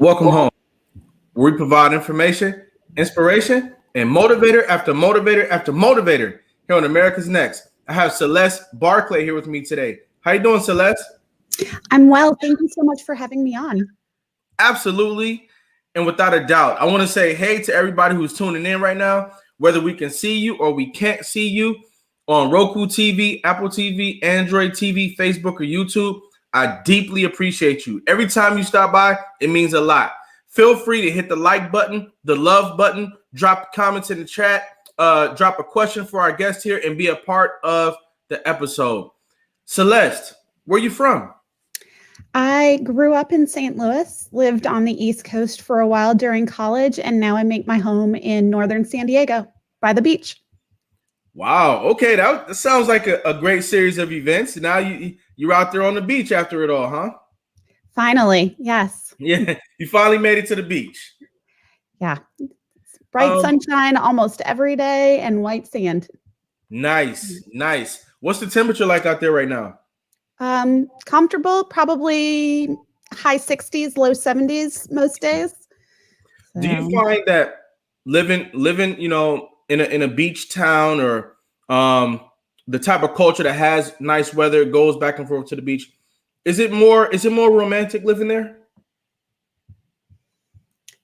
Welcome home, where we provide information, inspiration, and motivator after motivator after motivator here on America's Next. I have Celeste Barclay here with me today. How you doing, Celeste? I'm well. Thank you so much for having me on. Absolutely, and without a doubt. I want to say hey to everybody who's tuning in right now, whether we can see you or we can't see you on Roku TV, Apple TV, Android TV, Facebook, or YouTube. I deeply appreciate you. Every time you stop by, it means a lot. Feel free to hit the like button, the love button, drop comments in the chat, drop a question for our guest here, and be a part of the episode. Celeste, where you from? I grew up in St. Louis, lived on the East Coast for a while during college, and now I make my home in northern San Diego by the beach. Wow. Okay, that sounds like a great series of events. Now you're out there on the beach after it all, huh? Finally, yes. Yeah, you finally made it to the beach. Yeah. It's bright sunshine almost every day and white sand. Nice. What's the temperature like out there right now? Comfortable, probably high 60s, low 70s most days. Do you find that living, in a beach town or the type of culture that has nice weather, goes back and forth to the beach, is it more romantic living there?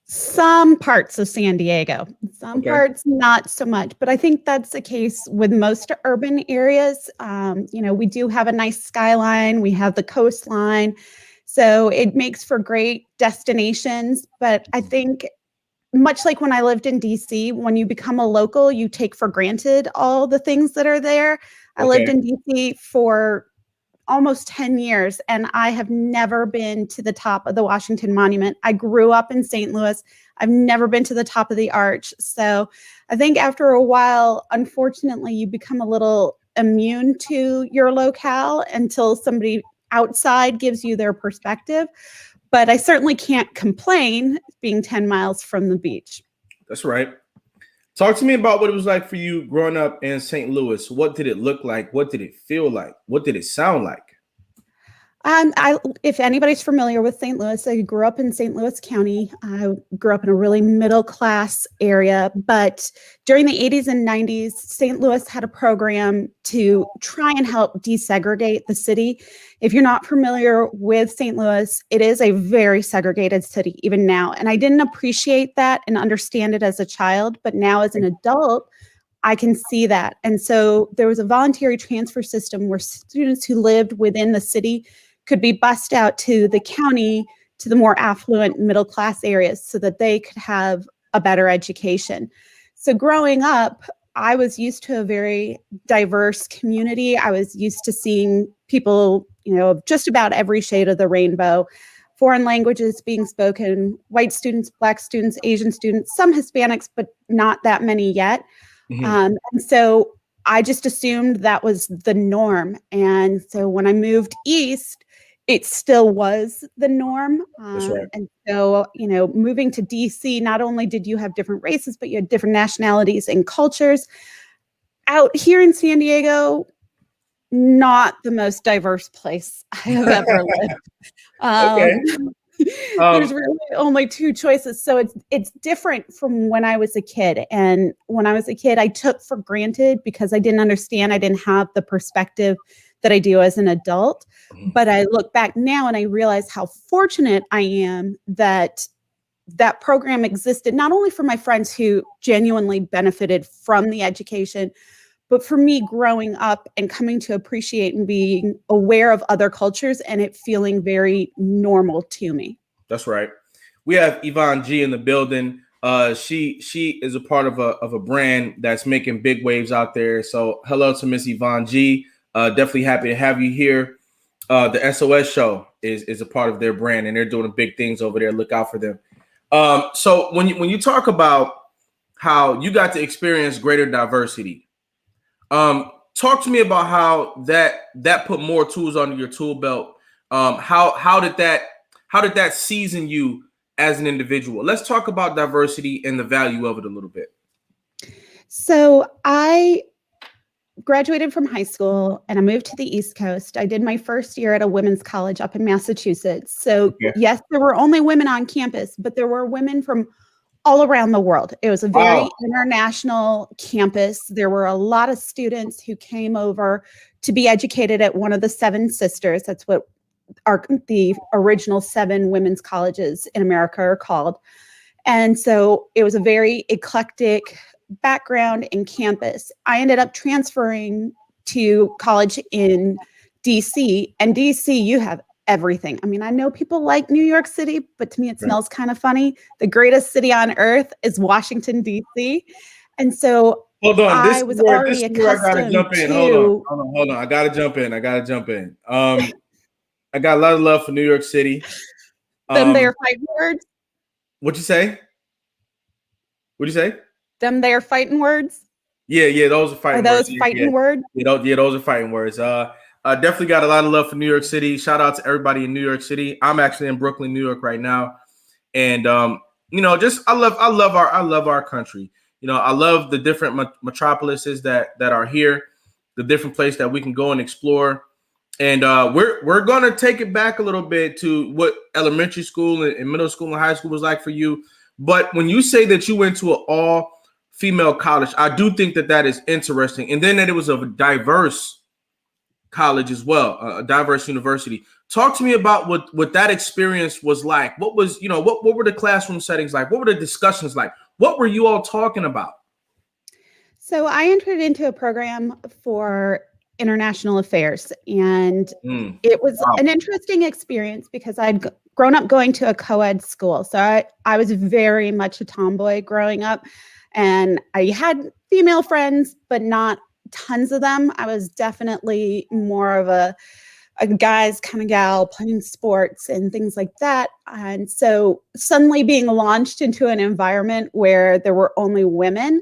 Some parts of San Diego, some parts not so much, but I think that's the case with most urban areas. We do have a nice skyline, we have the coastline, so it makes for great destinations. But I think much like when I lived in DC, when you become a local, you take for granted all the things that are there. I lived in DC for almost 10 years, and I have never been to the top of the Washington Monument. I grew up in St. Louis. I've never been to the top of the arch. So I think after a while, unfortunately, you become a little immune to your locale until somebody outside gives you their perspective. But I certainly can't complain being 10 miles from the beach. That's right. Talk to me about what it was like for you growing up in St. Louis. What did it look like? What did it feel like? What did it sound like? If anybody's familiar with St. Louis, I grew up in St. Louis County. I grew up in a really middle class area, but during the 80s and 90s, St. Louis had a program to try and help desegregate the city. If you're not familiar with St. Louis, it is a very segregated city even now. And I didn't appreciate that and understand it as a child, but now as an adult, I can see that. And so there was a voluntary transfer system where students who lived within the city could be bused out to the county, to the more affluent middle class areas so that they could have a better education. So growing up, I was used to a very diverse community. I was used to seeing people, of just about every shade of the rainbow, foreign languages being spoken, white students, Black students, Asian students, some Hispanics, but not that many yet. And so I just assumed that was the norm. And so when I moved east, it still was the norm. That's right. And so, moving to DC, not only did you have different races, but you had different nationalities and cultures. Out here in San Diego, not the most diverse place I have ever lived. There's really only two choices. So it's different from when I was a kid. And when I was a kid, I took for granted because I didn't understand. I didn't have the perspective that I do as an adult. But I look back now and I realize how fortunate I am that that program existed, not only for my friends who genuinely benefited from the education, but for me growing up and coming to appreciate and being aware of other cultures and it feeling very normal to me. That's right. We have Yvonne G in the building. She is a part of a brand that's making big waves out there. So hello to Miss Yvonne G. Definitely happy to have you here. The SOS show is a part of their brand, and they're doing big things over there. Look out for them. So when you talk about how you got to experience greater diversity, talk to me about how that put more tools under your tool belt. How did that season you as an individual? Let's talk about diversity and the value of it a little bit. So I graduated from high school and I moved to the East Coast. I did my first year at a women's college up in Massachusetts. So yes, there were only women on campus, but there were women from all around the world. It was a very international campus. There were a lot of students who came over to be educated at one of the Seven Sisters. That's what the original 7 women's colleges in America are called. And so it was a very eclectic background and campus. I ended up transferring to college in DC, and DC, you have everything. I mean, I know people like New York City, but to me, it smells kind of funny. The greatest city on earth is Washington, DC. And so hold on, I was already accustomed to... Hold on. I gotta jump in. I got a lot of love for New York City. Them there fighting words. What'd you say? Them there fighting words. Yeah, those are fighting words. Are those fighting words? Yeah, those are fighting words. Definitely got a lot of love for New York City. Shout out to everybody in New York City. I'm actually in Brooklyn, New York right now. And I love our country. I love the different metropolises that are here, the different places that we can go and explore. And we're gonna take it back a little bit to what elementary school and middle school and high school was like for you. But when you say that you went to an all-female college, I do think that is interesting. And then that it was a diverse college as well, a diverse university. Talk to me about what that experience was like. What was, what were the classroom settings like? What were the discussions like? What were you all talking about? So I entered into a program for international affairs, and it was an interesting experience because I'd grown up going to a co-ed school. So I was very much a tomboy growing up, and I had female friends, but not tons of them. I was definitely more of a guy's kind of gal, playing sports and things like that. And so suddenly being launched into an environment where there were only women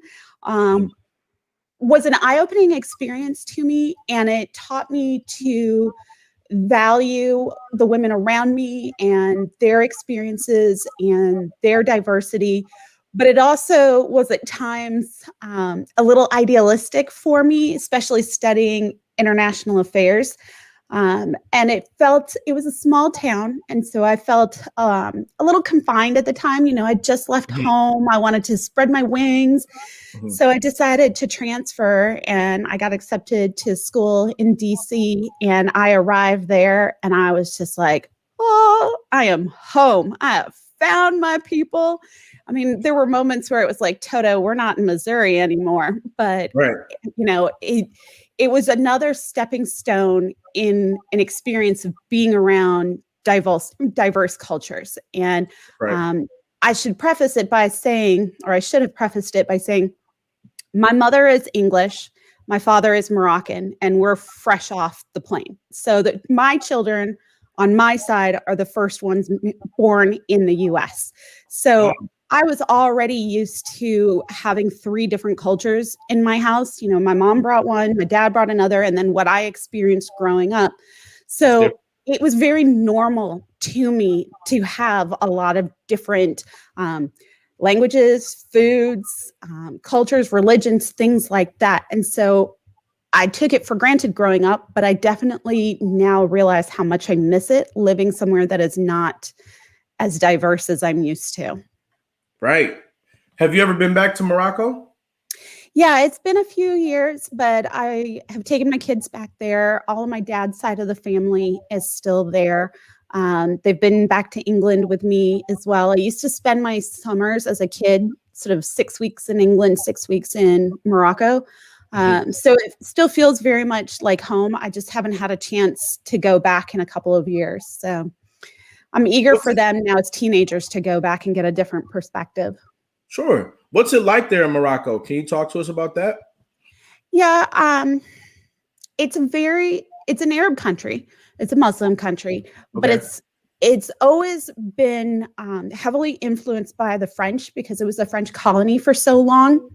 was an eye-opening experience to me, and it taught me to value the women around me and their experiences and their diversity. But it also was at times a little idealistic for me, especially studying international affairs. And it was a small town. And so I felt a little confined at the time. I just left home. I wanted to spread my wings. So I decided to transfer, and I got accepted to school in DC, and I arrived there and I was just like, oh, I am home. I have found my people. I mean, there were moments where it was like, Toto, we're not in Missouri anymore. But, it was another stepping stone in an experience of being around diverse cultures. And I should preface it by saying, or I should have prefaced it by saying, my mother is English, my father is Moroccan, and we're fresh off the plane. So that my children on my side are the first ones born in the US. So I was already used to having 3 different cultures in my house. My mom brought one, my dad brought another, and then what I experienced growing up. So it was very normal to me to have a lot of different languages, foods, cultures, religions, things like that. And so I took it for granted growing up, but I definitely now realize how much I miss it living somewhere that is not as diverse as I'm used to. Right. Have you ever been back to Morocco? Yeah, it's been a few years, but I have taken my kids back there. All of my dad's side of the family is still there. They've been back to England with me as well. I used to spend my summers as a kid, sort of 6 weeks in England, 6 weeks in Morocco. So it still feels very much like home. I just haven't had a chance to go back in a couple of years. So I'm eager for them now as teenagers to go back and get a different perspective. Sure. What's it like there in Morocco? Can you talk to us about that? Yeah, it's an Arab country. It's a Muslim country, but it's always been heavily influenced by the French because it was a French colony for so long.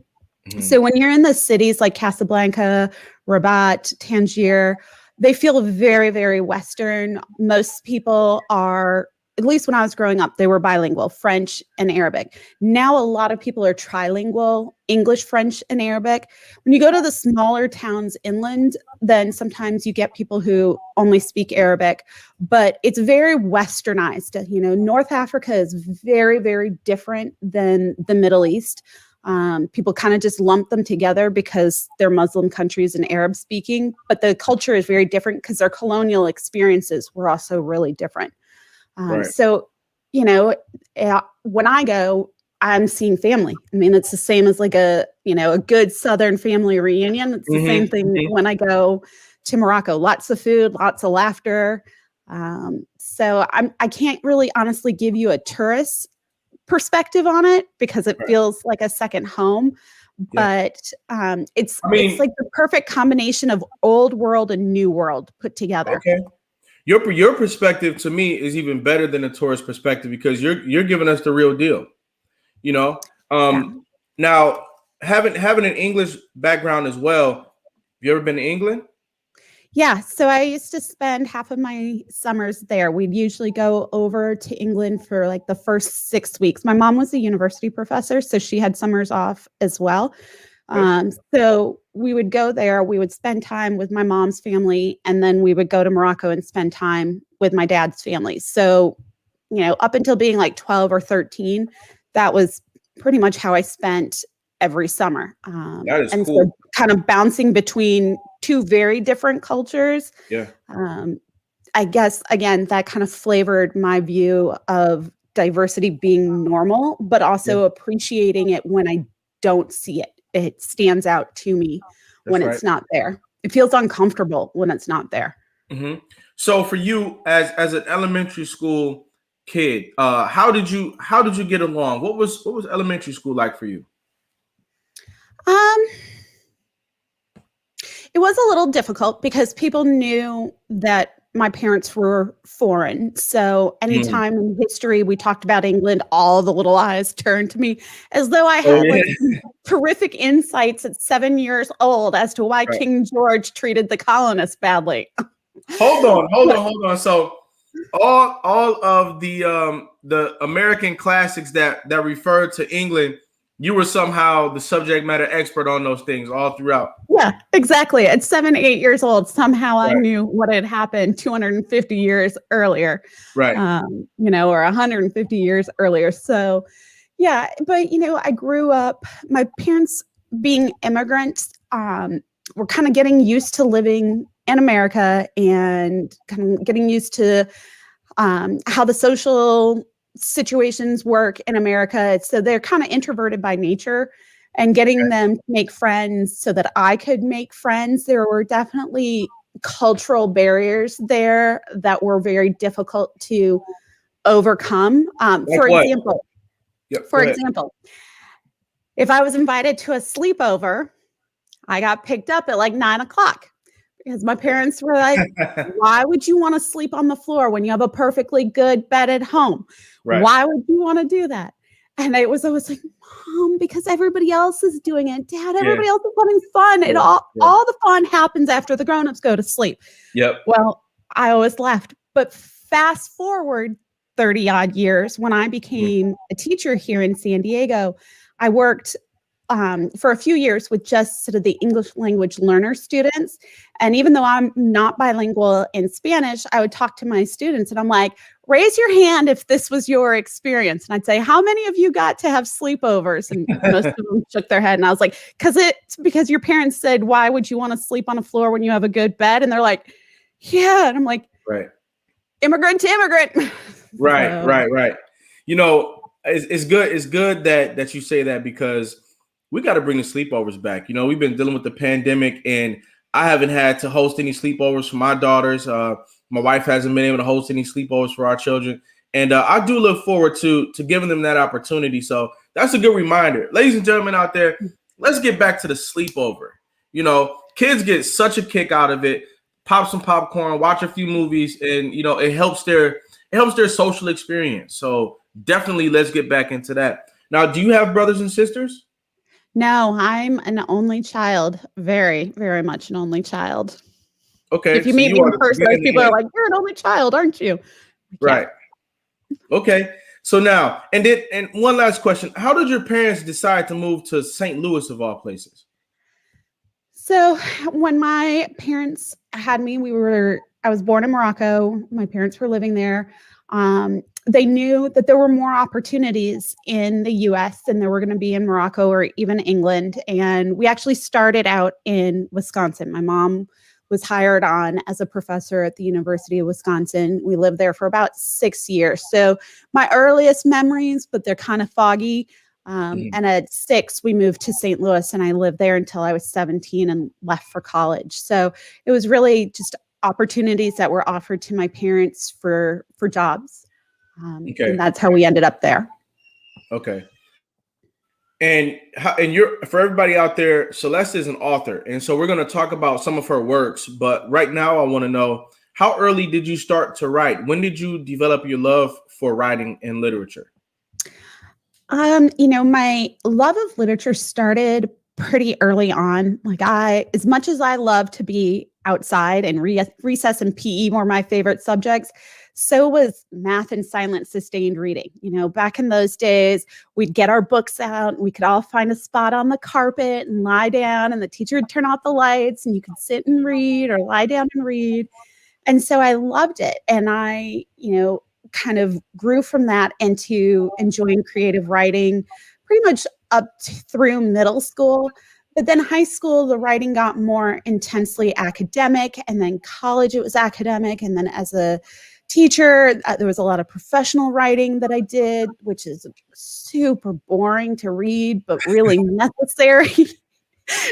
So when you're in the cities like Casablanca, Rabat, Tangier, they feel very, very Western. Most people are at least when I was growing up, they were bilingual, French and Arabic. Now a lot of people are trilingual, English, French, and Arabic. When you go to the smaller towns inland, then sometimes you get people who only speak Arabic, but it's very westernized. You know, North Africa is very, very different than the Middle East. People kind of just lump them together because they're Muslim countries and Arab speaking, but the culture is very different because their colonial experiences were also really different. Right. So, you know, when I go, I'm seeing family. I mean, it's the same as like a good Southern family reunion. It's the same thing when I go to Morocco. Lots of food, lots of laughter. So I can't really honestly give you a tourist perspective on it because it feels like a second home, but it's like the perfect combination of old world and new world put together. Okay. Your perspective to me is even better than a tourist perspective because you're giving us the real deal. You know, now having an English background as well. Have you ever been to England? Yeah, so I used to spend half of my summers there. We'd usually go over to England for like the first 6 weeks. My mom was a university professor, so she had summers off as well. So we would go there, we would spend time with my mom's family, and then we would go to Morocco and spend time with my dad's family. So, you know, up until being like 12 or 13, that was pretty much how I spent every summer. That is and cool. So kind of bouncing between two very different cultures. Yeah. I guess, again, that kind of flavored my view of diversity being normal, but also appreciating it when I don't see it. It stands out to me when it's not there. It feels uncomfortable when it's not there. Mm-hmm. So for you as an elementary school kid, how did you get along? What was elementary school like for you? It was a little difficult because people knew that my parents were foreign. So anytime in history we talked about England, all the little eyes turned to me as though I had like terrific insights at 7 years old as to why King George treated the colonists badly. Hold on. So all of the American classics that referred to England, you were somehow the subject matter expert on those things all throughout. Yeah, exactly. At 7, 8 years old, somehow I knew what had happened 250 years earlier. Right. You know, or 150 years earlier. So, yeah, but, you know, I grew up, my parents being immigrants, were kind of getting used to living in America and kind of getting used to how the social situations work in America. So they're kind of introverted by nature, and getting them to make friends so that I could make friends. There were definitely cultural barriers there that were very difficult to overcome. For example, if I was invited to a sleepover, I got picked up at like 9 o'clock. Because my parents were like, why would you want to sleep on the floor when you have a perfectly good bed at home? Right. Why would you want to do that? And I was always like, Mom, because everybody else is doing it. Dad, everybody else is having fun. And all the fun happens after the grown-ups go to sleep. Yep. Well, I always left. But fast forward 30 odd years, when I became a teacher here in San Diego, I worked for a few years with just sort of the English language learner students. And even though I'm not bilingual in Spanish, I would talk to my students and I'm like, raise your hand if this was your experience. And I'd say, how many of you got to have sleepovers? And most of them shook their head. And I was like, because your parents said, why would you want to sleep on a floor when you have a good bed? And they're like, yeah. And I'm like, immigrant to immigrant. Right. You know, it's good that you say that, because we got to bring the sleepovers back. You know, we've been dealing with the pandemic, and I haven't had to host any sleepovers for my daughters. My wife hasn't been able to host any sleepovers for our children. And I do look forward to giving them that opportunity. So that's a good reminder. Ladies and gentlemen out there, let's get back to the sleepover. You know, kids get such a kick out of it. Pop some popcorn, watch a few movies, and, you know, it helps their social experience. So definitely let's get back into that. Now, do you have brothers and sisters? No, I'm an only child. Very, very much an only child. Okay. If you meet me in person, people are like, you're an only child, aren't you? Right. Okay. So now, and one last question. How did your parents decide to move to St. Louis of all places? So when my parents had me, I was born in Morocco. My parents were living there. They knew that there were more opportunities in the US than there were going to be in Morocco or even England. And we actually started out in Wisconsin. My mom was hired on as a professor at the University of Wisconsin. We lived there for about 6 years. So my earliest memories, but they're kind of foggy. And at 6, we moved to St. Louis, and I lived there until I was 17 and left for college. So it was really just opportunities that were offered to my parents for jobs. Okay. And that's how we ended up there. Okay. And for everybody out there, Celeste is an author. And so we're going to talk about some of her works. But right now, I want to know, how early did you start to write? When did you develop your love for writing and literature? My love of literature started pretty early on. As much as I love to be outside, and recess and PE were my favorite subjects, so was math and silent sustained reading. Back in those days, we'd get our books out and we could all find a spot on the carpet and lie down, and the teacher would turn off the lights and you could sit and read or lie down and read. And so I loved it. And I, kind of grew from that into enjoying creative writing pretty much up through middle school. But then high school, the writing got more intensely academic, and then college, it was academic. And then as a teacher, there was a lot of professional writing that I did, which is super boring to read, but really necessary.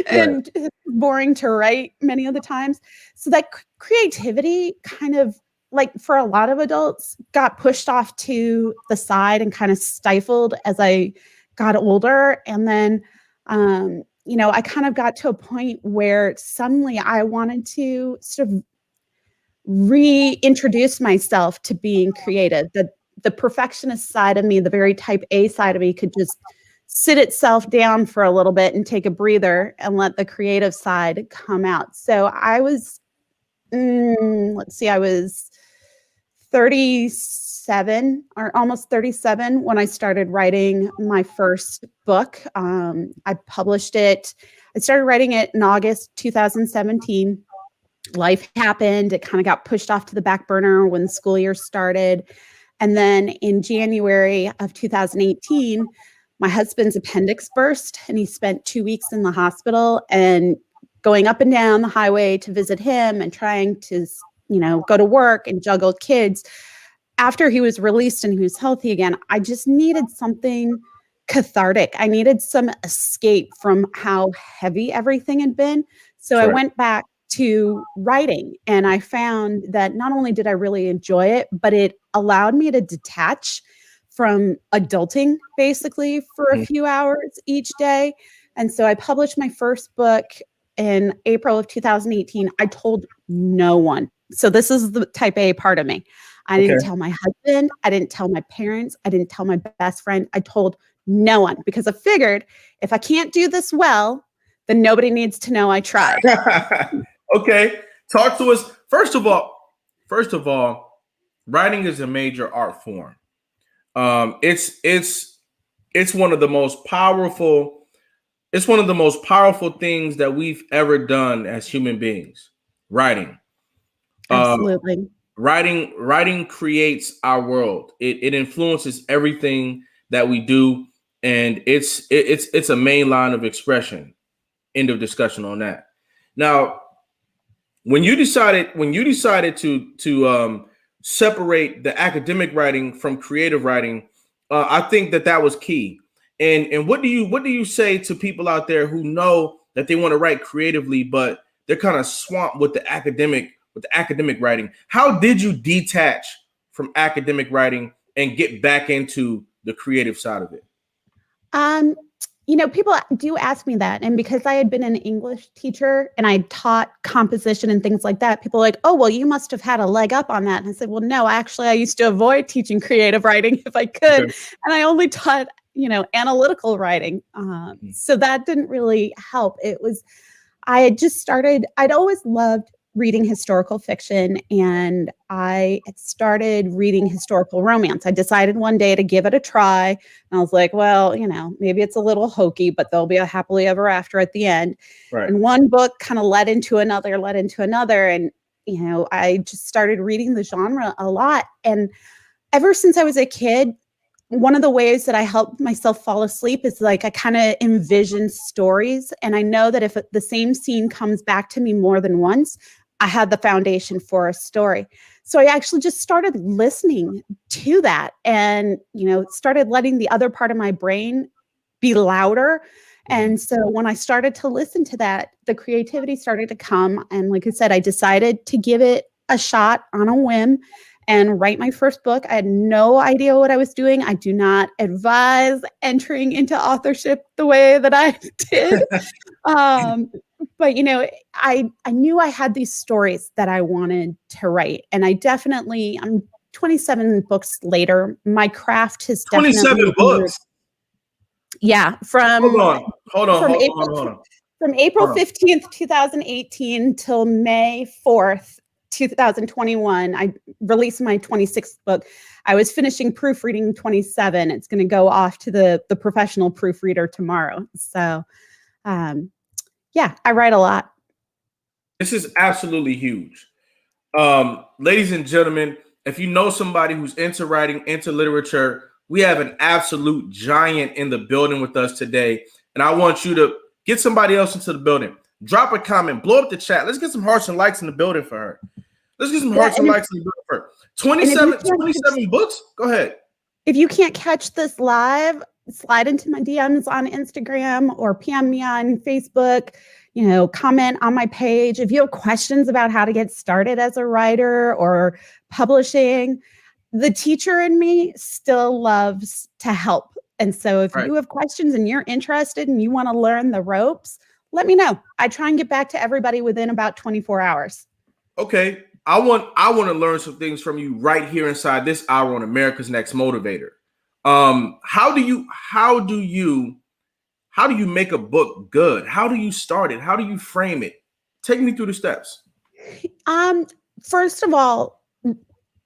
And boring to write many of the times. So that creativity kind of, like for a lot of adults, got pushed off to the side and kind of stifled as I got older. And then, I kind of got to a point where suddenly I wanted to sort of reintroduce myself to being creative. The perfectionist side of me, the very type A side of me, could just sit itself down for a little bit and take a breather and let the creative side come out. So I was, I was 37 or almost 37 when I started writing my first book. I published it. I started writing it in August 2017. Life happened. It kind of got pushed off to the back burner when the school year started. And then in January of 2018, my husband's appendix burst, and he spent 2 weeks in the hospital, and going up and down the highway to visit him and trying to, go to work and juggle kids. After he was released and he was healthy again, I just needed something cathartic. I needed some escape from how heavy everything had been. So I went back to writing, and I found that not only did I really enjoy it, but it allowed me to detach from adulting basically for a few hours each day. And so I published my first book in April of 2018. I told no one. So this is the type A part of me. I didn't tell my husband. I didn't tell my parents. I didn't tell my best friend. I told no one, because I figured if I can't do this well, then nobody needs to know I tried. Okay. Talk to us. First of all, writing is a major art form. It's one of the most powerful. It's one of the most powerful things that we've ever done as human beings. Writing. Absolutely. Writing creates our world. It influences everything that we do, and it's a main line of expression. End of discussion on that. Now, when you decided to separate the academic writing from creative writing, I think that was key. And what do you say to people out there who know that they want to write creatively, but they're kind of swamped with the academic writing? How did you detach from academic writing and get back into the creative side of it? People do ask me that. And because I had been an English teacher and I taught composition and things like that, people are like, oh, well, you must have had a leg up on that. And I said, well, no, actually, I used to avoid teaching creative writing if I could. Okay. And I only taught, analytical writing. So that didn't really help. I had just started, I'd always loved reading historical fiction, and I had started reading historical romance. I decided one day to give it a try. And I was like, well, maybe it's a little hokey, but there'll be a happily ever after at the end. Right. And one book kind of led into another. And, I just started reading the genre a lot. And ever since I was a kid, one of the ways that I help myself fall asleep is like I kind of envision stories. And I know that if the same scene comes back to me more than once, I had the foundation for a story. So I actually just started listening to that and, started letting the other part of my brain be louder. And so when I started to listen to that, the creativity started to come. And like I said, I decided to give it a shot on a whim and write my first book. I had no idea what I was doing. I do not advise entering into authorship the way that I did. But, I knew I had these stories that I wanted to write. And I'm 27 books later. My craft has 27 books. Yeah. Hold on. From April 15th, 2018 till May 4th, 2021, I released my 26th book. I was finishing proofreading 27. It's going to go off to the professional proofreader tomorrow. So, I write a lot. This is absolutely huge. Ladies and gentlemen, if you know somebody who's into writing, into literature, we have an absolute giant in the building with us today. And I want you to get somebody else into the building. Drop a comment, blow up the chat. Let's get some hearts and likes in the building for her. Let's get some hearts and likes in the building for her. 27 books? Go ahead. If you can't catch this live, slide into my DMs on Instagram or PM me on Facebook, comment on my page. If you have questions about how to get started as a writer or publishing, the teacher in me still loves to help. And so if you have questions and you're interested and you want to learn the ropes, let me know. I try and get back to everybody within about 24 hours. Okay. I want to learn some things from you right here inside this hour on America's Next Motivator. How do you make a book good? How do you start it? How do you frame it? Take me through the steps. First of all,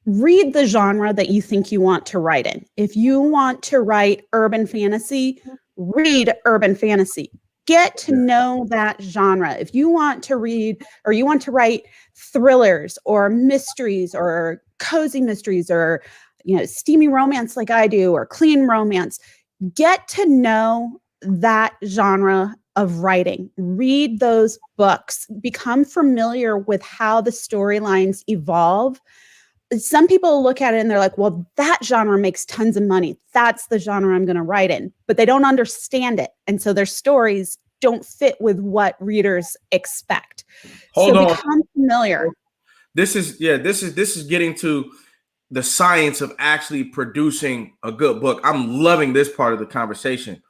read the genre that you think you want to write in. If you want to write urban fantasy, read urban fantasy. Get to know that genre. If you want to read or you want to write thrillers or mysteries or cozy mysteries or steamy romance like I do or clean romance, get to know that genre of writing. Read those books. Become familiar with how the storylines evolve. Some people look at it and they're like, well, that genre makes tons of money. That's the genre I'm going to write in. But they don't understand it. And so their stories don't fit with what readers expect. Hold on. Become familiar. This is getting to the science of actually producing a good book. I'm loving this part of the conversation.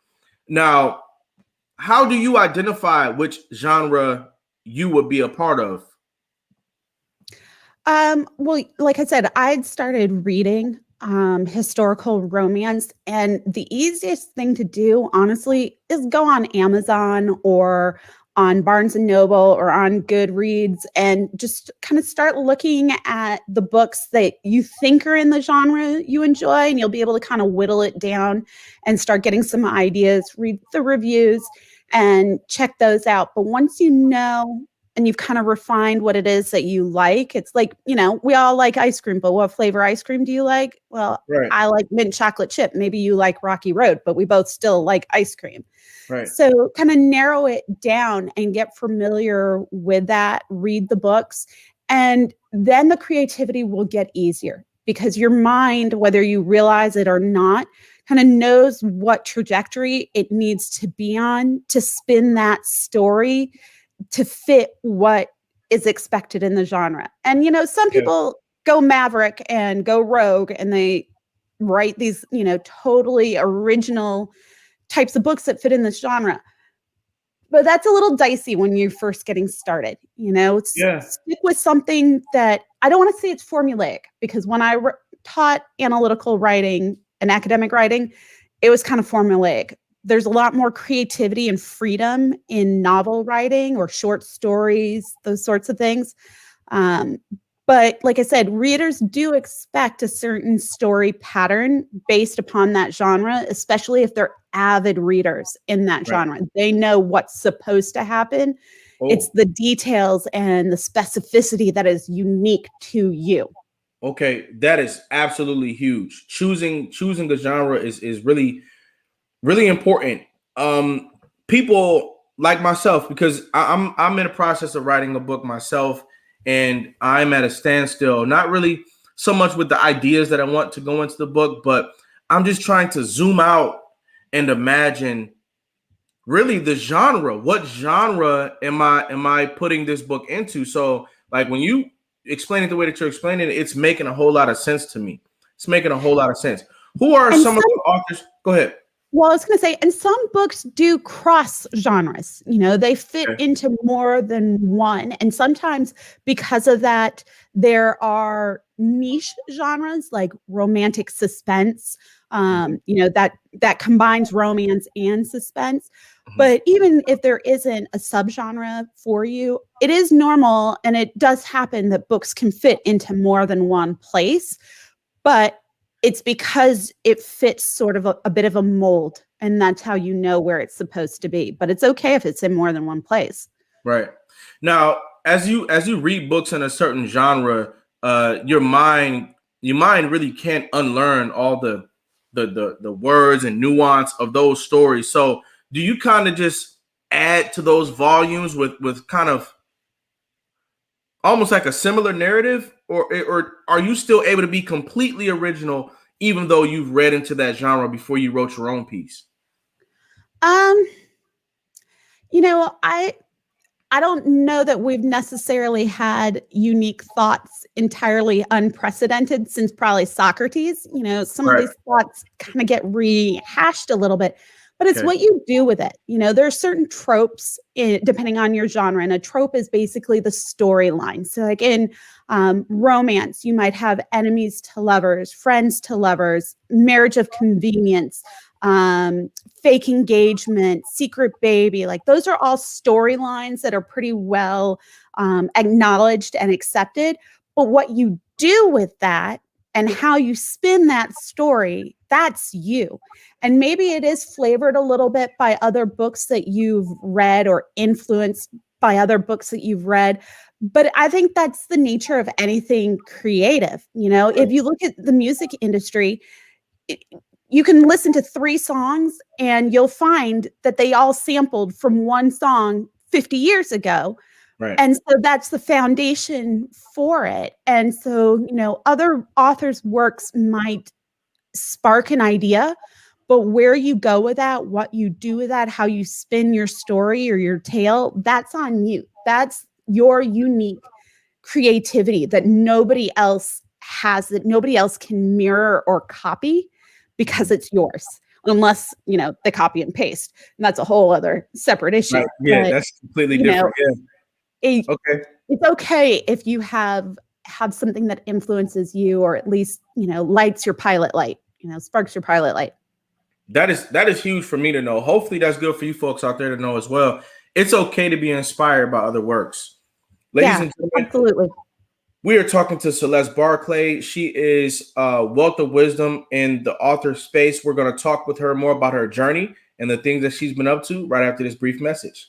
Now, how do you identify which genre you would be a part of? Well, like I said, I'd started reading historical romance, and the easiest thing to do, honestly, is go on Amazon or on Barnes and Noble or on Goodreads and just kind of start looking at the books that you think are in the genre you enjoy, and you'll be able to kind of whittle it down and start getting some ideas, read the reviews and check those out. But once you know and you've kind of refined what it is that you like, it's like, we all like ice cream, but what flavor ice cream do you like? Well, I like mint chocolate chip. Maybe you like Rocky Road, but we both still like ice cream. Right. So kind of narrow it down and get familiar with that, read the books, and then the creativity will get easier because your mind, whether you realize it or not, kind of knows what trajectory it needs to be on to spin that story to fit what is expected in the genre. And, some people go maverick and go rogue and they write these, totally original types of books that fit in this genre. But that's a little dicey when you're first getting started, stick with something that I don't want to say it's formulaic, because when I taught analytical writing and academic writing, it was kind of formulaic. There's a lot more creativity and freedom in novel writing or short stories, those sorts of things. But like I said, readers do expect a certain story pattern based upon that genre, especially if they're avid readers in that Right. genre. They know what's supposed to happen. It's Oh, the details and the specificity that is unique to you. okay. That is absolutely huge. Choosing the genre is really, really important. People like myself, because I'm in the process of writing a book myself, and I'm at a standstill. Not really so much with the ideas that I want to go into the book, but I'm just trying to zoom out and imagine really the genre. What genre am I putting this book into? So like when you explain it the way that you're explaining it, it's making a whole lot of sense to me. It's making a whole lot of sense. Who are And some of the authors? Go ahead. Well, I was going to say, and some books do cross genres. They fit Okay. into more than one. And sometimes because of that, there are niche genres like romantic suspense, that combines romance and suspense. Mhm. But even if there isn't a subgenre for you, it is normal. And it does happen that books can fit into more than one place. But it's because it fits sort of a bit of a mold, and that's how you know where it's supposed to be. But it's okay if it's in more than one place. Right. Now, as you read books in a certain genre, your mind really can't unlearn all the words and nuance of those stories. So, do you kind of just add to those volumes with kind of almost like a similar narrative, or are you still able to be completely original even though you've read into that genre before you wrote your own piece? Um, I don't know that we've necessarily had unique thoughts entirely unprecedented since probably Socrates. Some of Right. these thoughts kind of get rehashed a little bit, but it's Okay. what you do with it. There are certain tropes depending on your genre, and a trope is basically the storyline. So like in romance, you might have enemies to lovers, friends to lovers, marriage of convenience, fake engagement, secret baby. Like those are all storylines that are pretty well acknowledged and accepted. But what you do with that and how you spin that story, that's you. And maybe it is flavored a little bit by other books that you've read or influenced by other books that you've read. But I think that's the nature of anything creative. If you look at the music industry, you can listen to 3 songs and you'll find that they all sampled from one song 50 years ago. Right. And so that's the foundation for it. And so, other authors' works might spark an idea, but where you go with that, what you do with that, how you spin your story or your tale, that's on you. That's your unique creativity that nobody else has, that nobody else can mirror or copy, because it's yours, unless, they copy and paste. And that's a whole other separate issue. Right. Yeah, But, that's completely different. Yeah. Okay. it's okay if you have something that influences you, or at least, lights your pilot light, sparks your pilot light. That is huge for me to know. Hopefully that's good for you folks out there to know as well. It's okay to be inspired by other works. Ladies and gentlemen, absolutely. We are talking to Celeste Barclay. She is a wealth of wisdom in the author space. We're going to talk with her more about her journey and the things that she's been up to right after this brief message.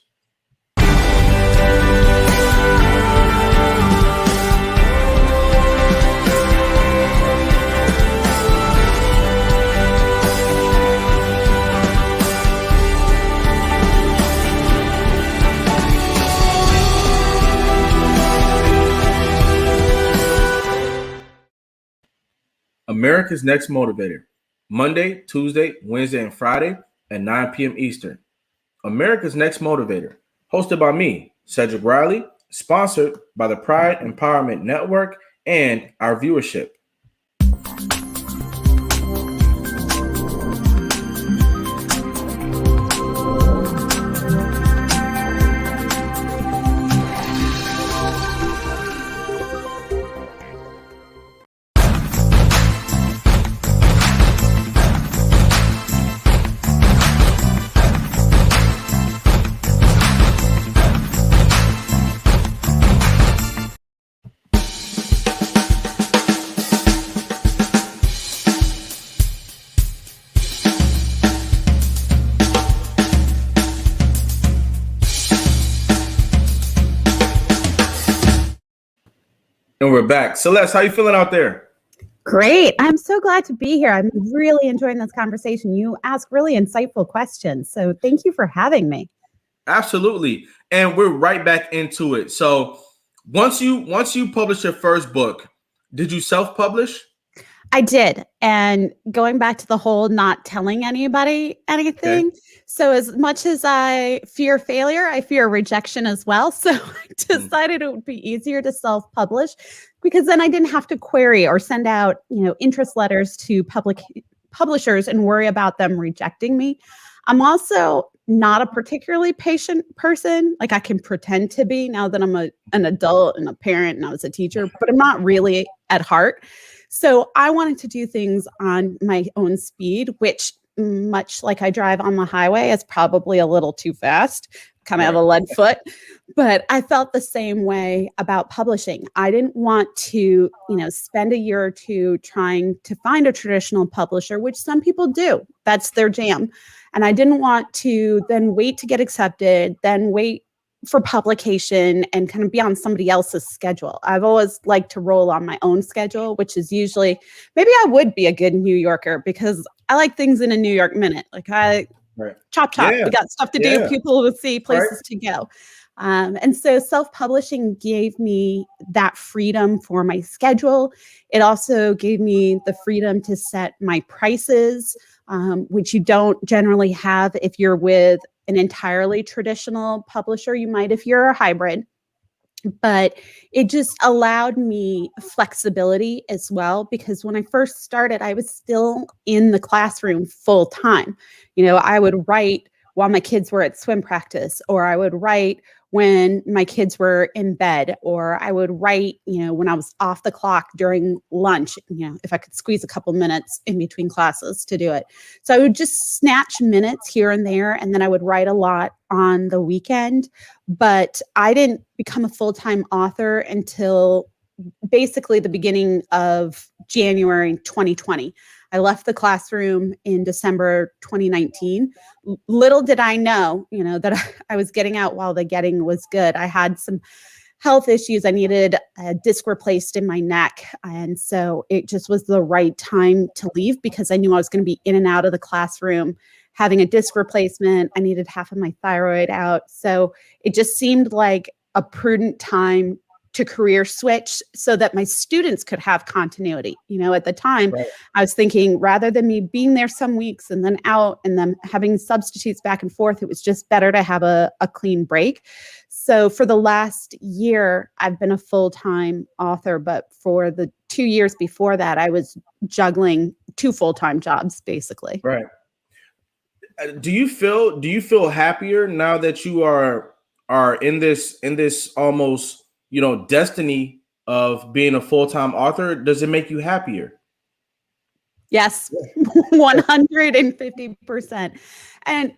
America's Next Motivator, Monday, Tuesday, Wednesday, and Friday at 9 p.m. Eastern. America's Next Motivator, hosted by me, Cedric Riley, sponsored by the Pride Empowerment Network and our viewership. And we're back. Celeste, how you feeling out there? Great. I'm so glad to be here. I'm really enjoying this conversation. You ask really insightful questions. So thank you for having me. Absolutely. And we're right back into it. So once you published your first book, did you self-publish? I did. And going back to the whole not telling anybody Okay. anything. So, as much as I fear failure, I fear rejection as well. So, I Mm. decided it would be easier to self publish because then I didn't have to query or send out, interest letters to publishers and worry about them rejecting me. I'm also not a particularly patient person. Like I can pretend to be now that I'm an adult and a parent and I was a teacher, but I'm not really at heart. So I wanted to do things on my own speed, which much like I drive on the highway is probably a little too fast. Kind of have Right. a lead foot, but I felt the same way about publishing. I didn't want to, spend a year or two trying to find a traditional publisher, which some people do. That's their jam. And I didn't want to then wait to get accepted, then wait for publication and kind of be on somebody else's schedule. I've always liked to roll on my own schedule, which is usually maybe I would be a good New Yorker because I like things in a New York minute. Like I Right. chop, Yeah. we got stuff to do, Yeah. people to see, Right. places to go. And so self-publishing gave me that freedom for my schedule. It also gave me the freedom to set my prices, which you don't generally have if you're with an entirely traditional publisher. You might if you're a hybrid, but it just allowed me flexibility as well because when I first started, I was still in the classroom full time. I would write while my kids were at swim practice, or I would write when my kids were in bed, or I would write, when I was off the clock during lunch, if I could squeeze a couple minutes in between classes to do it. So I would just snatch minutes here and there, and then I would write a lot on the weekend. But I didn't become a full-time author until basically the beginning of January 2020. I left the classroom in December 2019. Little did I know, that I was getting out while the getting was good. I had some health issues. I needed a disc replaced in my neck. And so it just was the right time to leave because I knew I was going to be in and out of the classroom having a disc replacement. I needed half of my thyroid out. So it just seemed like a prudent time to career switch so that my students could have continuity. At the time, Right. I was thinking rather than me being there some weeks and then out and then having substitutes back and forth, it was just better to have a clean break. So for the last year, I've been a full-time author, but for the 2 years before that, I was juggling 2 full-time jobs, basically. Right. Do you feel happier now that you are in this almost destiny of being a full-time author? Does it make you happier? Yes, 150%. And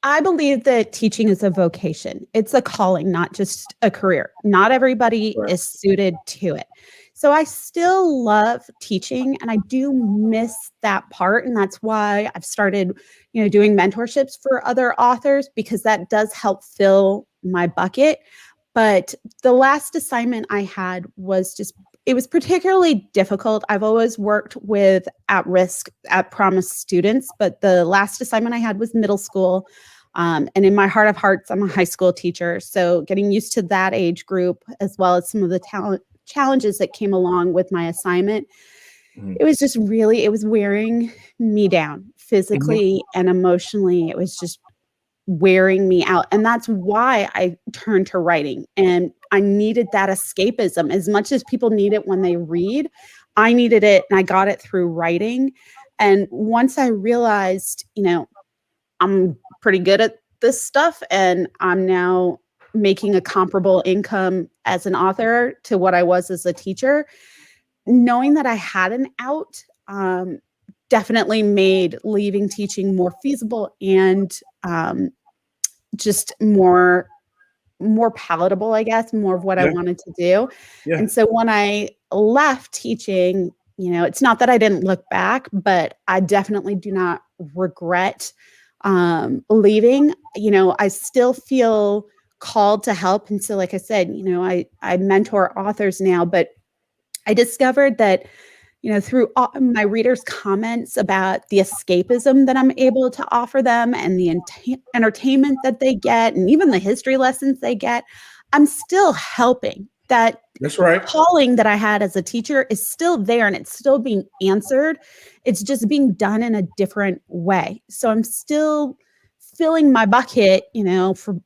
I believe that teaching is a vocation. It's a calling, not just a career. Not everybody Right. is suited to it. So I still love teaching and I do miss that part. And that's why I've started, doing mentorships for other authors because that does help fill my bucket. But the last assignment I had it was particularly difficult. I've always worked with at-risk, at-promise students, but the last assignment I had was middle school. And in my heart of hearts, I'm a high school teacher. So getting used to that age group, as well as some of the challenges that came along with my assignment, Mhm. it was just really, it was wearing me down Mhm. physically and emotionally. It was just wearing me out. And that's why I turned to writing. And I needed that escapism as much as people need it when they read. I needed it and I got it through writing. And once I realized, I'm pretty good at this stuff and I'm now making a comparable income as an author to what I was as a teacher, knowing that I had an out definitely made leaving teaching more feasible and just more palatable, I guess, more of what I Yeah. wanted to do. Yeah. And so when I left teaching, it's not that I didn't look back, but I definitely do not regret leaving. I still feel called to help. And so, like I said, I mentor authors now, but I discovered that, through my readers' comments about the escapism that I'm able to offer them and the entertainment that they get, and even the history lessons they get, I'm still helping. That That's right. calling that I had as a teacher is still there, and it's still being answered. It's just being done in a different way. So I'm still filling my bucket, for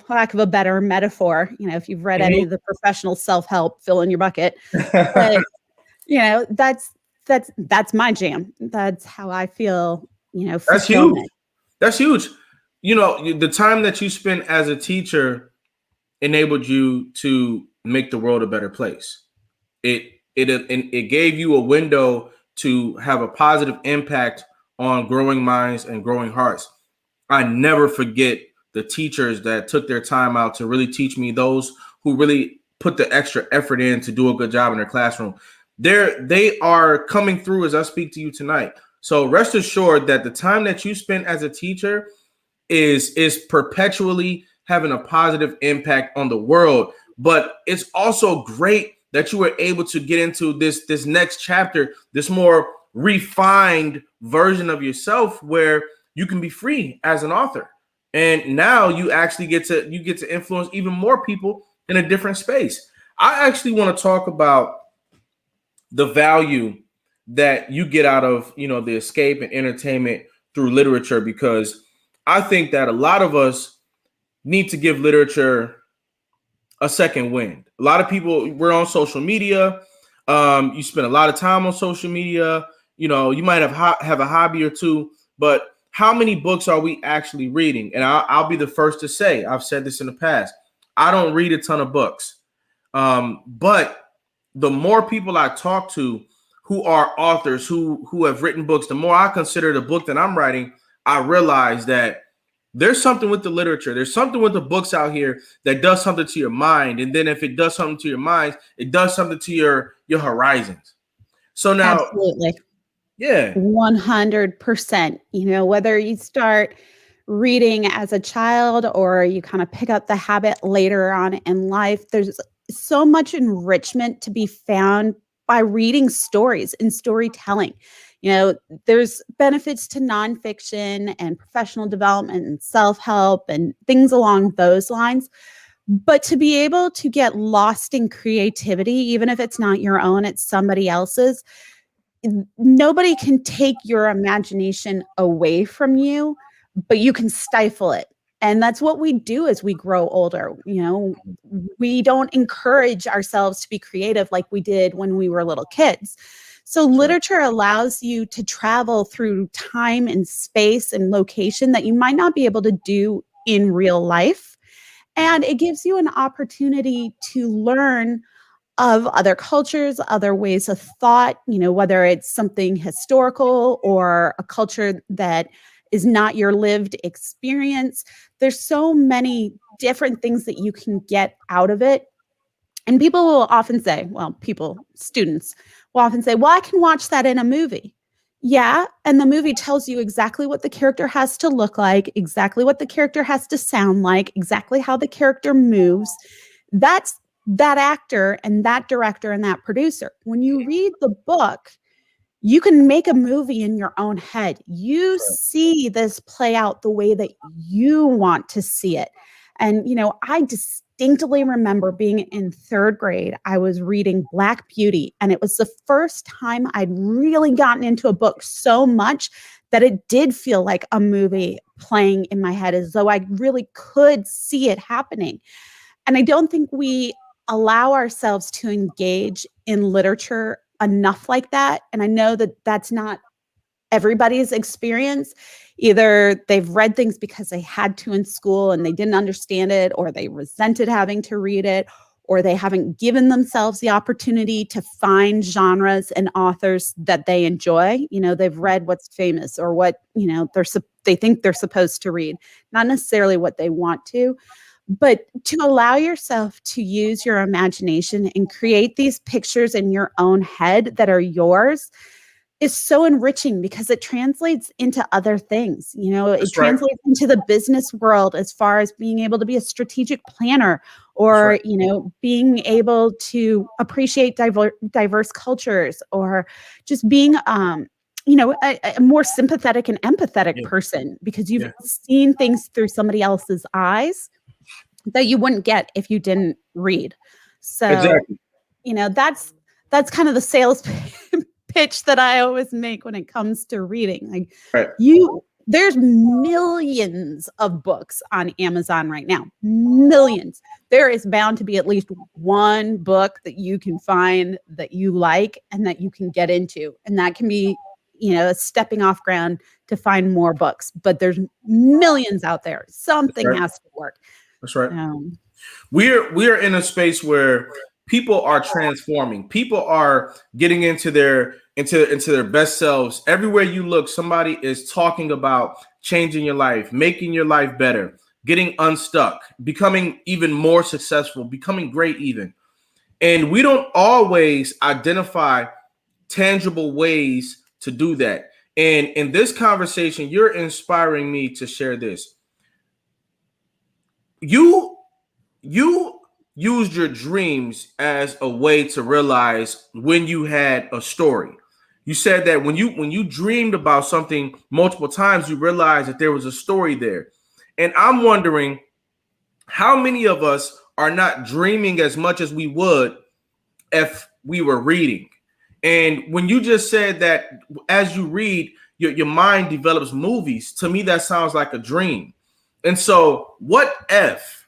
lack of a better metaphor, if you've read any of the professional self-help, fill in your bucket. But that's my jam. That's how I feel, That's huge. fulfillment. That's huge. The time that you spent as a teacher enabled you to make the world a better place. It gave you a window to have a positive impact on growing minds and growing hearts. I never forget the teachers that took their time out to really teach me, those who really put the extra effort in to do a good job in their classroom. They are coming through as I speak to you tonight. So rest assured that the time that you spend as a teacher is perpetually having a positive impact on the world. But it's also great that you were able to get into this next chapter, this more refined version of yourself, where you can be free as an author. And now you actually get to influence even more people in a different space. I actually want to talk about the value that you get out of, the escape and entertainment through literature, because I think that a lot of us need to give literature a second wind. A lot of people, we're on social media. You spend a lot of time on social media. You might have a hobby or two, but how many books are we actually reading? And I'll be the first to say, I've said this in the past, I don't read a ton of books. But the more people I talk to who are authors, who have written books, the more I consider the book that I'm writing, I realize that there's something with the literature. There's something with the books out here that does something to your mind. And then if it does something to your mind, it does something to your horizons. So now, Absolutely. yeah, 100%. Whether you start reading as a child or you kind of pick up the habit later on in life, there's so much enrichment to be found by reading stories and storytelling. There's benefits to nonfiction and professional development and self-help and things along those lines. But to be able to get lost in creativity, even if it's not your own, it's somebody else's, nobody can take your imagination away from you, but you can stifle it. And that's what we do as we grow older. We don't encourage ourselves to be creative like we did when we were little kids. So literature allows you to travel through time and space and location that you might not be able to do in real life. And it gives you an opportunity to learn of other cultures, other ways of thought, whether it's something historical or a culture that is not your lived experience. There's so many different things that you can get out of it. And people will often say, students will often say, well, I can watch that in a movie. Yeah. And the movie tells you exactly what the character has to look like, exactly what the character has to sound like, exactly how the character moves. That's that actor and that director and that producer. When you read the book, you can make a movie in your own head. You see this play out the way that you want to see it. And, I distinctly remember being in third grade. I was reading Black Beauty, and it was the first time I'd really gotten into a book so much that it did feel like a movie playing in my head, as though I really could see it happening. And I don't think we allow ourselves to engage in literature enough like that. And I know that that's not everybody's experience. Either they've read things because they had to in school and they didn't understand it, or they resented having to read it, or they haven't given themselves the opportunity to find genres and authors that they enjoy. They've read what's famous or what, they think they're supposed to read, not necessarily what they want to. But to allow yourself to use your imagination and create these pictures in your own head that are yours, is so enriching because it translates into other things. You know, it That's right. translates into the business world as far as being able to be a strategic planner, That's or, right. you know, being able to appreciate diverse cultures, or just being, you know, a more sympathetic and empathetic Yeah. person, because you've Yeah. seen things through somebody else's eyes that you wouldn't get if you didn't read. So, Exactly. you know, that's kind of the sales pitch that I always make when it comes to reading. Like, Right. there's millions of books on Amazon right now. Millions. There is bound to be at least one book that you can find that you like and that you can get into. And that can be, you know, a stepping off ground to find more books. But there's millions out there. That's Something right. has to work. That's right. Um, We're in a space where people are transforming. People are getting into their best selves. Everywhere you look, somebody is talking about changing your life, making your life better, getting unstuck, becoming even more successful, becoming great even. And we don't always identify tangible ways to do that. And in this conversation, you're inspiring me to share this. You used your dreams as a way to realize when you had a story. You said that when you dreamed about something multiple times, you realized that there was a story there. And I'm wondering how many of us are not dreaming as much as we would if we were reading. And when you just said that as you read, your mind develops movies, to me, that sounds like a dream. And so, what if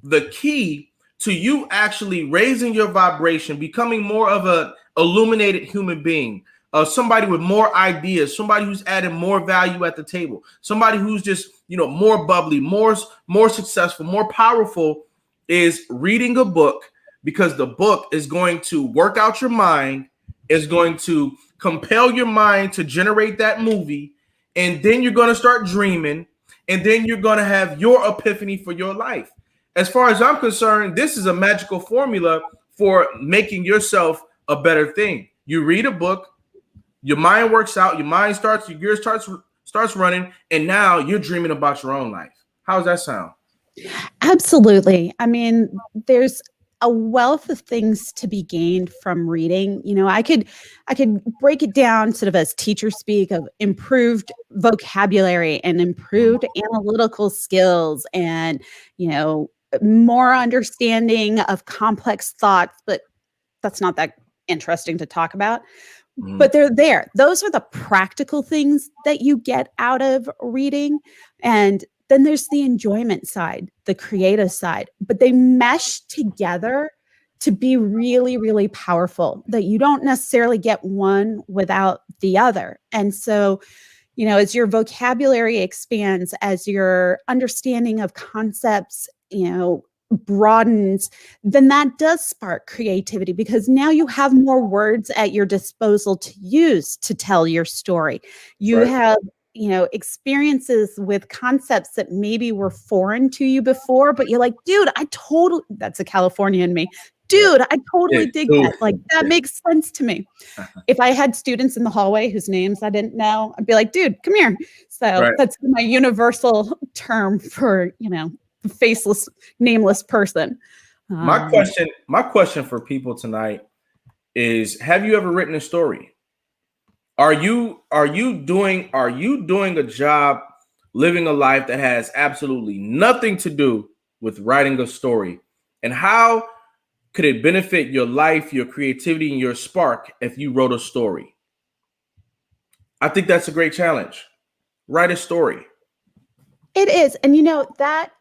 the key to you actually raising your vibration, becoming more of a illuminated human being, somebody with more ideas, somebody who's adding more value at the table, somebody who's just, you know, more bubbly, more successful, more powerful, is reading a book, because the book is going to work out your mind, is going to compel your mind to generate that movie, and then you're going to start dreaming, and then you're going to have your epiphany for your life. As far as I'm concerned, this is a magical formula for making yourself a better thing. You read a book, your mind works out, your gear starts running, and now you're dreaming about your own life. How does that sound? Absolutely. I mean, there's a wealth of things to be gained from reading. You know, I could break it down sort of as teacher speak of improved vocabulary and improved analytical skills, and, you know, more understanding of complex thoughts, but that's not that interesting to talk about. Mhm. But they're there. Those are the practical things that you get out of reading. And then there's the enjoyment side, the creative side, but they mesh together to be really, really powerful, that you don't necessarily get one without the other. And so, you know, as your vocabulary expands, as your understanding of concepts, you know, broadens, then that does spark creativity, because now you have more words at your disposal to use to tell your story. You Right. have, you know, experiences with concepts that maybe were foreign to you before, but you're like, dude, that's a California in me. Yeah. Dude, I Yeah. totally dig Dude. that. Like, that Yeah. makes sense to me. If I had students in the hallway whose names I didn't know, I'd be like, dude, come here. So Right. that's my universal term for, you know, faceless, nameless person. Um, My question for people tonight is: have you ever written a story? Are you doing a job living a life that has absolutely nothing to do with writing a story? And how could it benefit your life, your creativity, and your spark if you wrote a story? I think that's a great challenge. Write a story. it is. And you know, that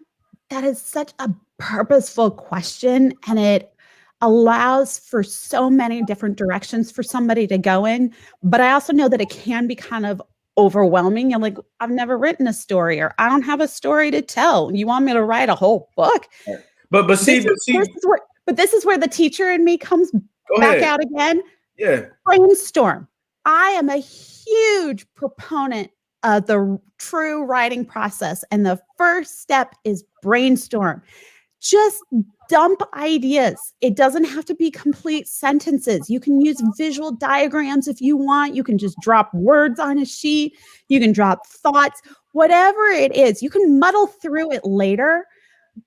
is such a purposeful question, and it allows for so many different directions for somebody to go in. But I also know that it can be kind of overwhelming. I'm like, I've never written a story, or I don't have a story to tell. You want me to write a whole book? Right. But This see, is this is where but this is where the teacher in me comes go back ahead. out again. Yeah. Brainstorm. I am a huge proponent of the true writing process. And the first step is brainstorm. just dump ideas. It doesn't have to be complete sentences. You can use visual diagrams if you want. You can just drop words on a sheet. You can drop thoughts, whatever it is. You can muddle through it later,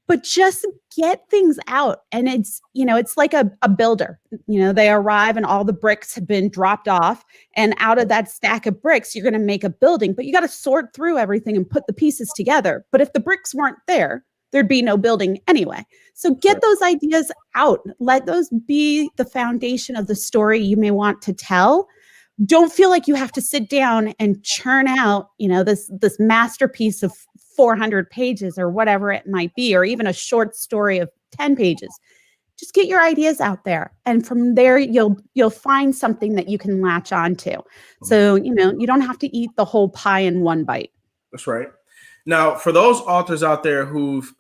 but just get things out. And it's, it's like a builder. They arrive and all the bricks have been dropped off. And out of that stack of bricks, you're going to make a building, but you got to sort through everything and put the pieces together. But if the bricks weren't there, there'd be no building anyway. So get those ideas out. Let those be the foundation of the story you may want to tell. Don't feel like you have to sit down and churn out, this masterpiece of 400 pages or whatever it might be, or even a short story of 10 pages. Just get your ideas out there. And from there, you'll find something that you can latch onto. So, you don't have to eat the whole pie in one bite. That's right. Now, for those authors out there who've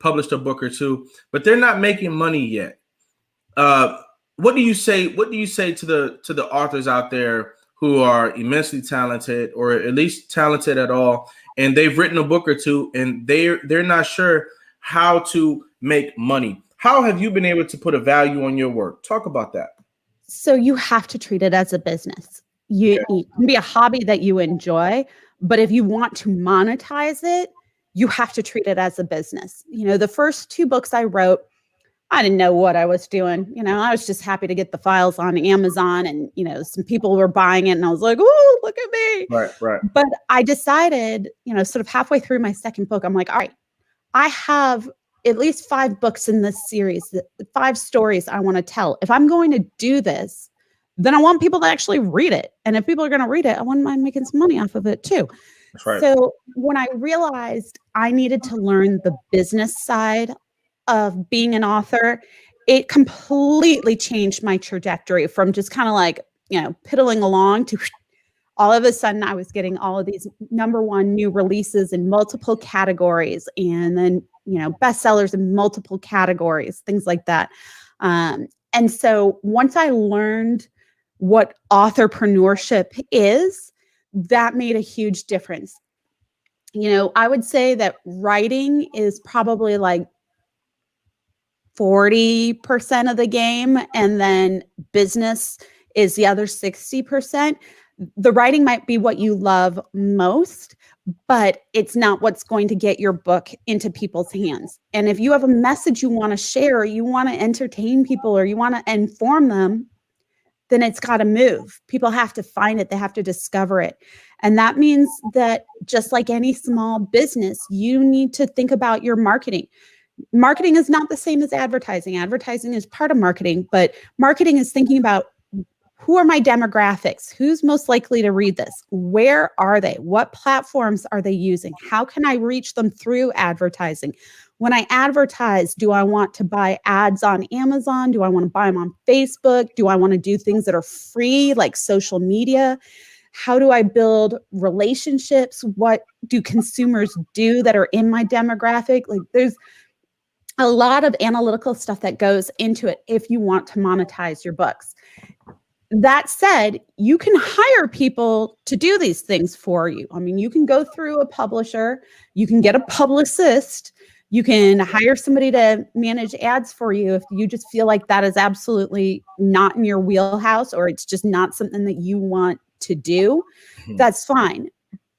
published a book or two, but they're not making money yet, what do you say? What do you say to the authors out there who are immensely talented, or at least talented at all, and they've written a book or two, and they're not sure how to make money? How have you been able to put a value on your work? Talk about that. So you have to treat it as a business. It can be a hobby that you enjoy, but if you want to monetize it, you have to treat it as a business. The first 2 books I wrote, I didn't know what I was doing. I was just happy to get the files on Amazon, and, some people were buying it, and I was like, oh, look at me. Right. But I decided, sort of halfway through my second book, I'm like, all right, I have at least 5 books in this series, 5 stories I want to tell. If I'm going to do this, then I want people to actually read it. And if people are going to read it, I wouldn't mind making some money off of it too. That's right. So when I realized I needed to learn the business side of being an author, it completely changed my trajectory from just kind of like, piddling along to all of a sudden I was getting all of these #1 new releases in multiple categories, and then, bestsellers in multiple categories, things like that. And so once I learned what authorpreneurship is, that made a huge difference. I would say that writing is probably like 40% of the game, and then business is the other 60%. The writing might be what you love most, but it's not what's going to get your book into people's hands. And if you have a message you want to share, or you want to entertain people, or you want to inform them, then it's got to move. People have to find it. They have to discover it. And that means that just like any small business, you need to think about your marketing. Marketing is not the same as advertising. Advertising is part of marketing, but marketing is thinking about, who are my demographics? Who's most likely to read this? Where are they? What platforms are they using? How can I reach them through advertising? When I advertise, do I want to buy ads on Amazon? Do I want to buy them on Facebook? Do I want to do things that are free, like social media? How do I build relationships? What do consumers do that are in my demographic? Like, there's a lot of analytical stuff that goes into it if you want to monetize your books. That said, you can hire people to do these things for you. I mean, you can go through a publisher, you can get a publicist, you can hire somebody to manage ads for you if you just feel like that is absolutely not in your wheelhouse, or it's just not something that you want to do. That's fine.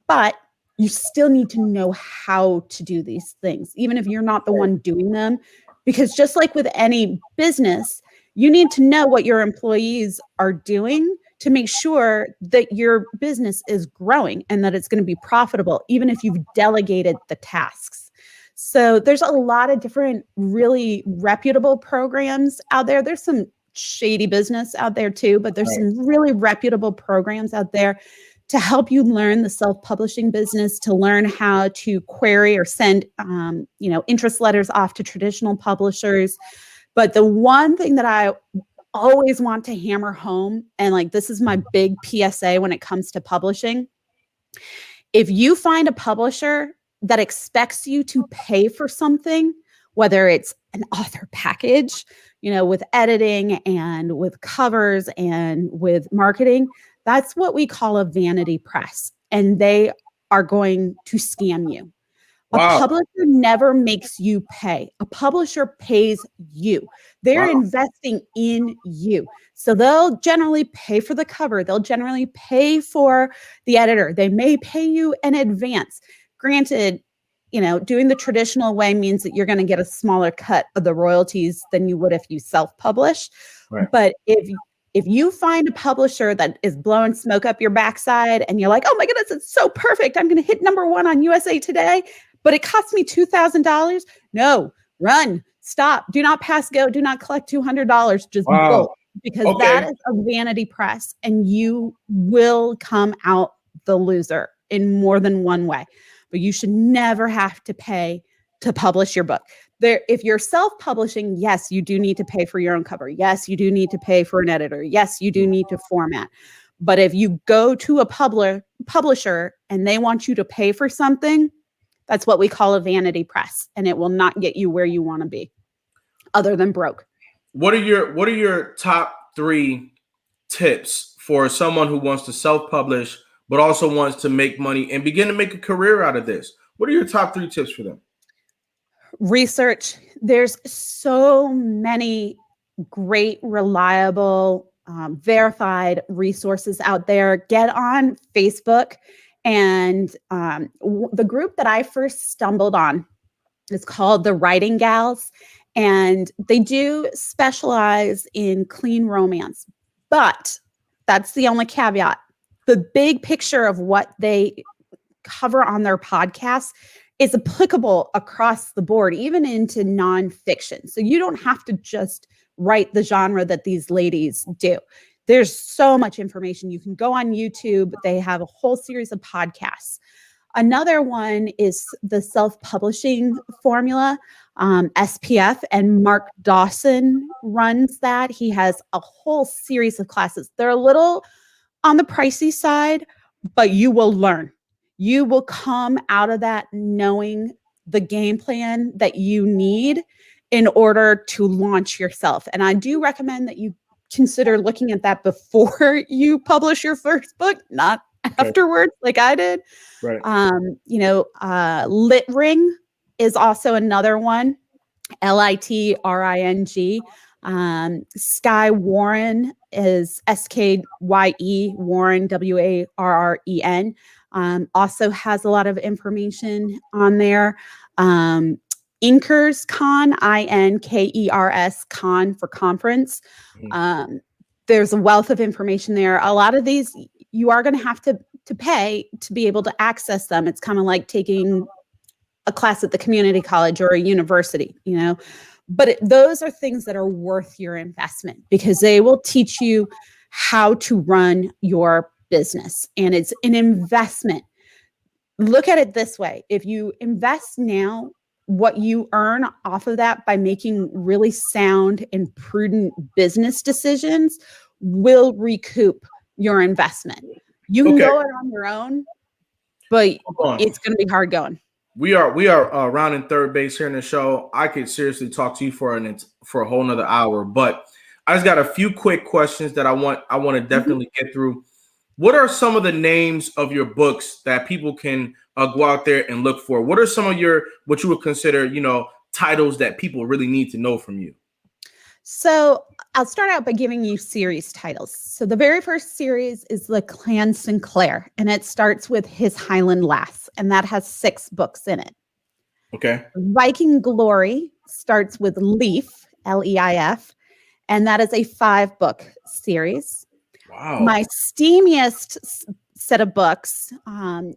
But you still need to know how to do these things, even if you're not the one doing them. Because just like with any business, you need to know what your employees are doing to make sure that your business is growing and that it's going to be profitable, even if you've delegated the tasks. So there's a lot of different really reputable programs out there. There's some shady business out there too, but there's some really reputable programs out there to help you learn the self-publishing business, to learn how to query or send, interest letters off to traditional publishers. But the one thing that I always want to hammer home, and like this is my big PSA when it comes to publishing, if you find a publisher that expects you to pay for something, whether it's an author package, with editing and with covers and with marketing, that's what we call a vanity press. And they are going to scam you. A Wow. publisher never makes you pay. A publisher pays you. They're investing in you. So they'll generally pay for the cover. They'll generally pay for the editor. They may pay you in advance. Granted, doing the traditional way means that you're going to get a smaller cut of the royalties than you would if you self-publish. Right. But if you find a publisher that is blowing smoke up your backside and you're like, oh my goodness, it's so perfect, I'm going to hit #1 on USA Today, but it cost me $2,000. No, run, stop, do not pass go, do not collect $200, just bolt, because that is a vanity press and you will come out the loser in more than one way. But you should never have to pay to publish your book. If you're self-publishing, yes, you do need to pay for your own cover. Yes, you do need to pay for an editor. Yes, you do need to format. But if you go to a publisher and they want you to pay for something, that's what we call a vanity press, and it will not get you where you want to be, other than broke. What are your top 3 tips for someone who wants to self-publish but also wants to make money and begin to make a career out of this? What are your top 3 tips for them? Research. There's so many great, reliable, verified resources out there. Get on Facebook. And the group that I first stumbled on is called the Writing Gals. And they do specialize in clean romance. But that's the only caveat. The big picture of what they cover on their podcast is applicable across the board, even into nonfiction. So you don't have to just write the genre that these ladies do. There's so much information. You can go on YouTube. They have a whole series of podcasts. Another one is the self-publishing formula, SPF, and Mark Dawson runs that. He has a whole series of classes. They're a little on the pricey side, but you will learn. You will come out of that knowing the game plan that you need in order to launch yourself. And I do recommend that you consider looking at that before you publish your first book, not afterwards, like I did. Right. Lit Ring is also another one. LITRING. Skye Warren is SKYE Warren, WARREN. Also has a lot of information on there. Inkers Con, INKERS Con for conference. There's a wealth of information there. A lot of these you are going to have to pay to be able to access them. It's kind of like taking a class at the community college or a university, but those are things that are worth your investment because they will teach you how to run your business. And it's an investment. Look at it this way. If you invest now, what you earn off of that by making really sound and prudent business decisions will recoup your investment. You can go it on your own, but it's going to be hard going. We are rounding third base here in the show. I could seriously talk to you for a whole nother hour, but I just got a few quick questions that I want to definitely get through. What are some of the names of your books that people can go out there and look for? What are some of what you would consider, titles that people really need to know from you? So I'll start out by giving you series titles. So the very first series is The Clan Sinclair, and it starts with His Highland Lass, and that has 6 books in it. Okay. Viking Glory starts with Leif, LEIF, and that is a 5-book series. Wow. My steamiest set of books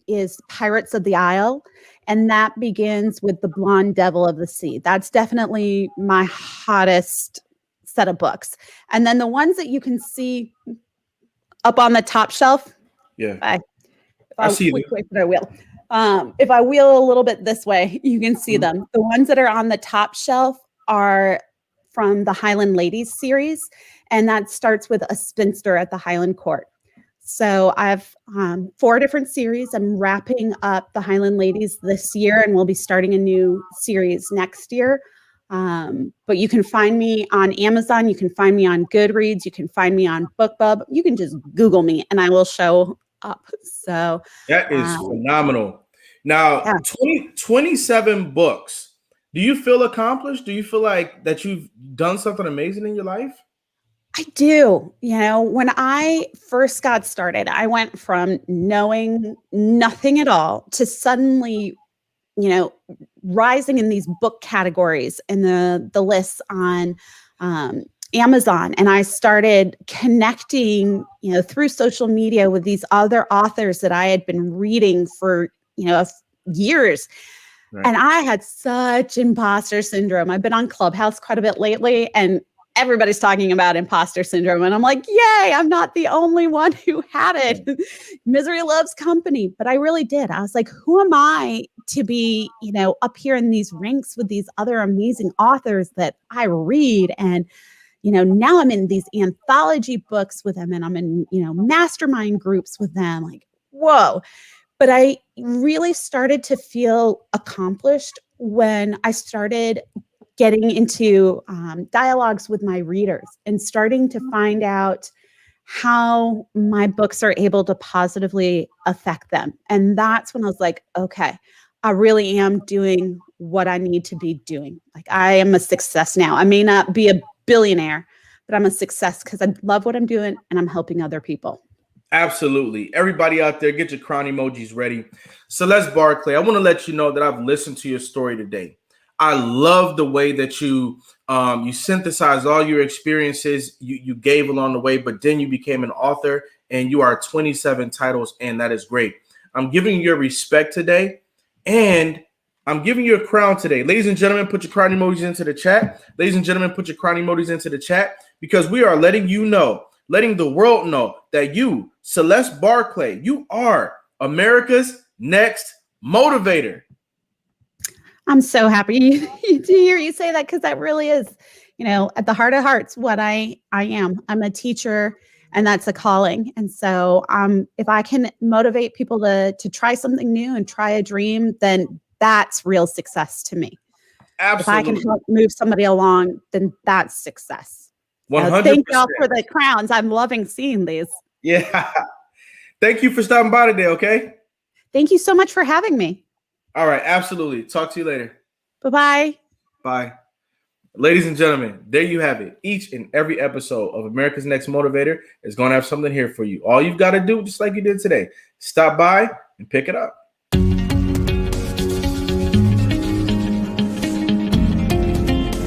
is Pirates of the Isle, and that begins with The Blonde Devil of the Sea. That's definitely my hottest set of books. And then the ones that you can see up on the top shelf. Yeah. I see them. If I wheel a little bit this way, you can see them. The ones that are on the top shelf are from the Highland Ladies series, and that starts with A Spinster at the Highland Court. So I have 4 different series. I'm wrapping up the Highland Ladies this year, and we'll be starting a new series next year. But you can find me on Amazon. You can find me on Goodreads. You can find me on BookBub. You can just Google me, and I will show up. So that is phenomenal. Now, Yeah. 27 books. Do you feel accomplished? Do you feel like that you've done something amazing in your life? I do. You know, when I first got started, I went from knowing nothing at all to suddenly, you know, rising in these book categories and the lists on Amazon. And I started connecting, you know, through social media with these other authors that I had been reading for, you know, years. Right. And I had such imposter syndrome. I've been on Clubhouse quite a bit lately, and everybody's talking about imposter syndrome. And I'm like, yay, I'm not the only one who had it. Right. Misery loves company. But I really did. I was like, who am I to be, you know, up here in these ranks with these other amazing authors that I read? And, you know, now I'm in these anthology books with them, and I'm in, you know, mastermind groups with them. Like, whoa. But I really started to feel accomplished when I started getting into dialogues with my readers and starting to find out how my books are able to positively affect them. And that's when I was like, okay, I really am doing what I need to be doing. Like, I am a success now. I may not be a billionaire, but I'm a success because I love what I'm doing and I'm helping other people. Absolutely. Everybody out there, get your crown emojis ready. Celeste Barclay, I want to let you know that I've listened to your story today. I love the way that you synthesized all your experiences you gave along the way, but then you became an author and you are 27 titles, and that is great. I'm giving you your respect today, and I'm giving you a crown today. Ladies and gentlemen, put your crown emojis into the chat. Ladies and gentlemen, put your crown emojis into the chat, because we are letting you know, letting the world know that you, Celeste Barclay, you are America's next motivator. I'm so happy to hear you say that, because that really is, you know, at the heart of hearts, what I am. I'm a teacher, and that's a calling. And so if I can motivate people to try something new and try a dream, then that's real success to me. Absolutely. If I can help move somebody along, then that's success. 100%. Thank y'all for the crowns. I'm loving seeing these. Yeah. Thank you for stopping by today, okay? Thank you so much for having me. All right, absolutely. Talk to you later. Bye-bye. Bye. Ladies and gentlemen, there you have it. Each and every episode of America's Next Motivator is going to have something here for you. All you've got to do, just like you did today, stop by and pick it up.